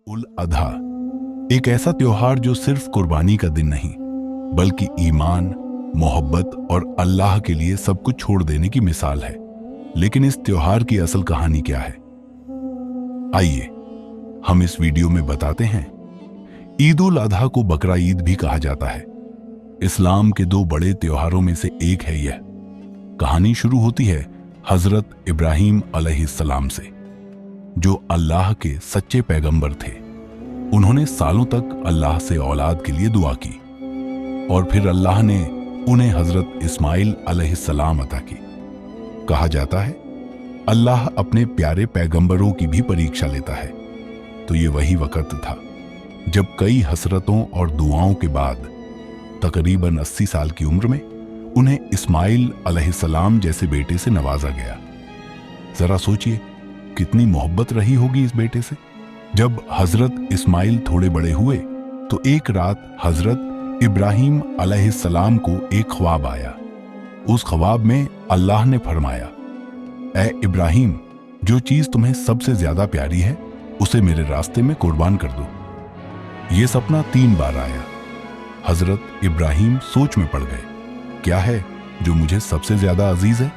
उल अधा एक ऐसा त्योहार जो सिर्फ कुर्बानी का दिन नहीं बल्कि ईमान, मोहब्बत और अल्लाह के लिए सब कुछ छोड़ देने की मिसाल है। लेकिन इस त्योहार की असल कहानी क्या है, आइए हम इस वीडियो में बताते हैं। ईद उल अधा को बकरा ईद भी कहा जाता है। इस्लाम के दो बड़े त्योहारों में से एक है यह। कहानी शुरू होती है हजरत इब्राहीम अलैहिस्सलाम से, जो अल्लाह के सच्चे पैगंबर थे। उन्होंने सालों तक अल्लाह से औलाद के लिए दुआ की और फिर अल्लाह ने उन्हें हजरत इस्माइल अलैहिस्सलाम अता की। कहा जाता है अल्लाह अपने प्यारे पैगंबरों की भी परीक्षा लेता है। तो ये वही वक्त था जब कई हसरतों और दुआओं के बाद तकरीबन 80 साल की उम्र में उन्हें इस्माइल अलैहिस्सलाम जैसे बेटे से नवाजा गया। जरा सोचिए कितनी मोहब्बत रही होगी इस बेटे से। जब हजरत इस्माइल थोड़े बड़े हुए तो एक रात हजरत इब्राहीम अलैहिस्सलाम को एक ख्वाब आया। उस ख्वाब में अल्लाह ने फरमाया, ऐ इब्राहीम, जो चीज तुम्हें सबसे ज्यादा प्यारी है उसे मेरे रास्ते में कुर्बान कर दो। यह सपना 3 बार आया। हजरत इब्राहीम सोच में पड़ गए, क्या है जो मुझे सबसे ज्यादा अजीज है।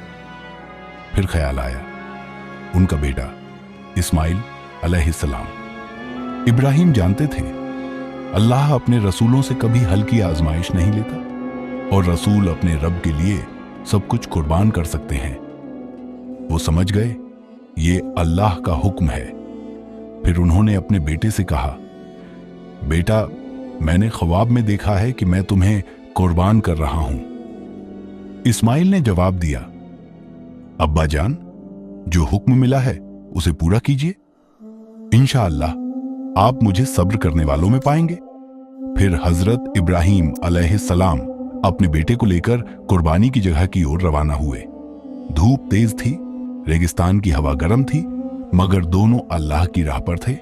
फिर ख्याल आया उनका बेटा इस्माइल अलैहिस्सलाम। इब्राहीम जानते थे अल्लाह अपने रसूलों से कभी हल्की आजमाइश नहीं लेता और रसूल अपने रब के लिए सब कुछ कुर्बान कर सकते हैं। वो समझ गए ये अल्लाह का हुक्म है। फिर उन्होंने अपने बेटे से कहा, बेटा, मैंने ख्वाब में देखा है कि मैं तुम्हें कुर्बान कर रहा हूं। इस्माइल ने जवाब दिया, अब्बा जान, जो हुक्म मिला है उसे पूरा कीजिए। इंशाअल्लाह आप मुझे सब्र करने वालों में पाएंगे। फिर हजरत इब्राहीम अलैहिस्सलाम अपने बेटे को लेकर कुर्बानी की जगह की ओर रवाना हुए। धूप तेज थी, रेगिस्तान की हवा गर्म थी, मगर दोनों अल्लाह की राह पर थे।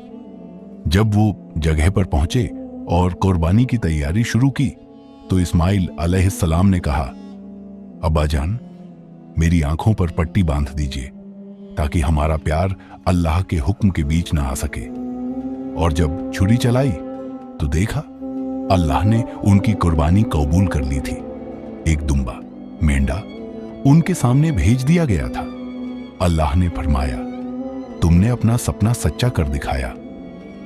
जब वो जगह पर पहुंचे और कुर्बानी की तैयारी शुरू की तो इस्माइल अलैहिस्सलाम ने कहा, अब्बा जान, मेरी आंखों पर पट्टी बांध दीजिए ताकि हमारा प्यार अल्लाह के हुक्म के बीच ना आ सके। और जब छुरी चलाई तो देखा अल्लाह ने उनकी कुर्बानी कबूल कर ली थी। एक दुम्बा, मेंढा उनके सामने भेज दिया गया था। अल्लाह ने फरमाया, तुमने अपना सपना सच्चा कर दिखाया,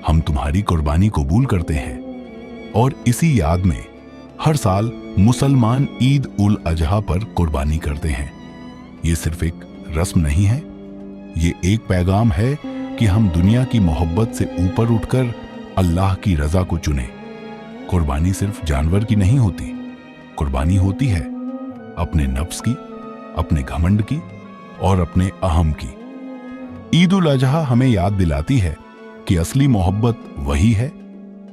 हम तुम्हारी कुर्बानी कबूल करते हैं। और इसी याद में हर साल मुसलमान ईद उल अजहा पर कुर्बानी करते हैं। ये सिर्फ एक रस्म नहीं है, ये एक पैगाम है कि हम दुनिया की मोहब्बत से ऊपर उठकर अल्लाह की रजा को चुने। कुर्बानी सिर्फ जानवर की नहीं होती, कुर्बानी होती है अपने नफ्स की, अपने घमंड की और अपने अहम की। ईद उल अजहा हमें याद दिलाती है कि असली मोहब्बत वही है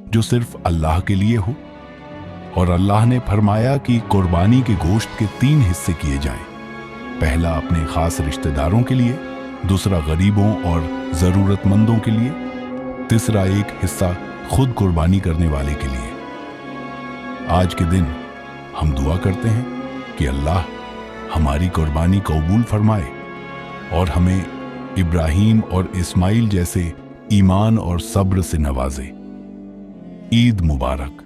जो सिर्फ अल्लाह के लिए हो। और अल्लाह ने फरमाया कि कुर्बानी के गोश्त के 3 हिस्से किए जाएं। पहला अपने खास रिश्तेदारों के लिए, दूसरा गरीबों और जरूरतमंदों के लिए, तीसरा एक हिस्सा खुद कुर्बानी करने वाले के लिए। आज के दिन हम दुआ करते हैं कि अल्लाह हमारी कुर्बानी कबूल फरमाए और हमें इब्राहीम और इस्माइल जैसे ईमान और सब्र से नवाजे। ईद मुबारक।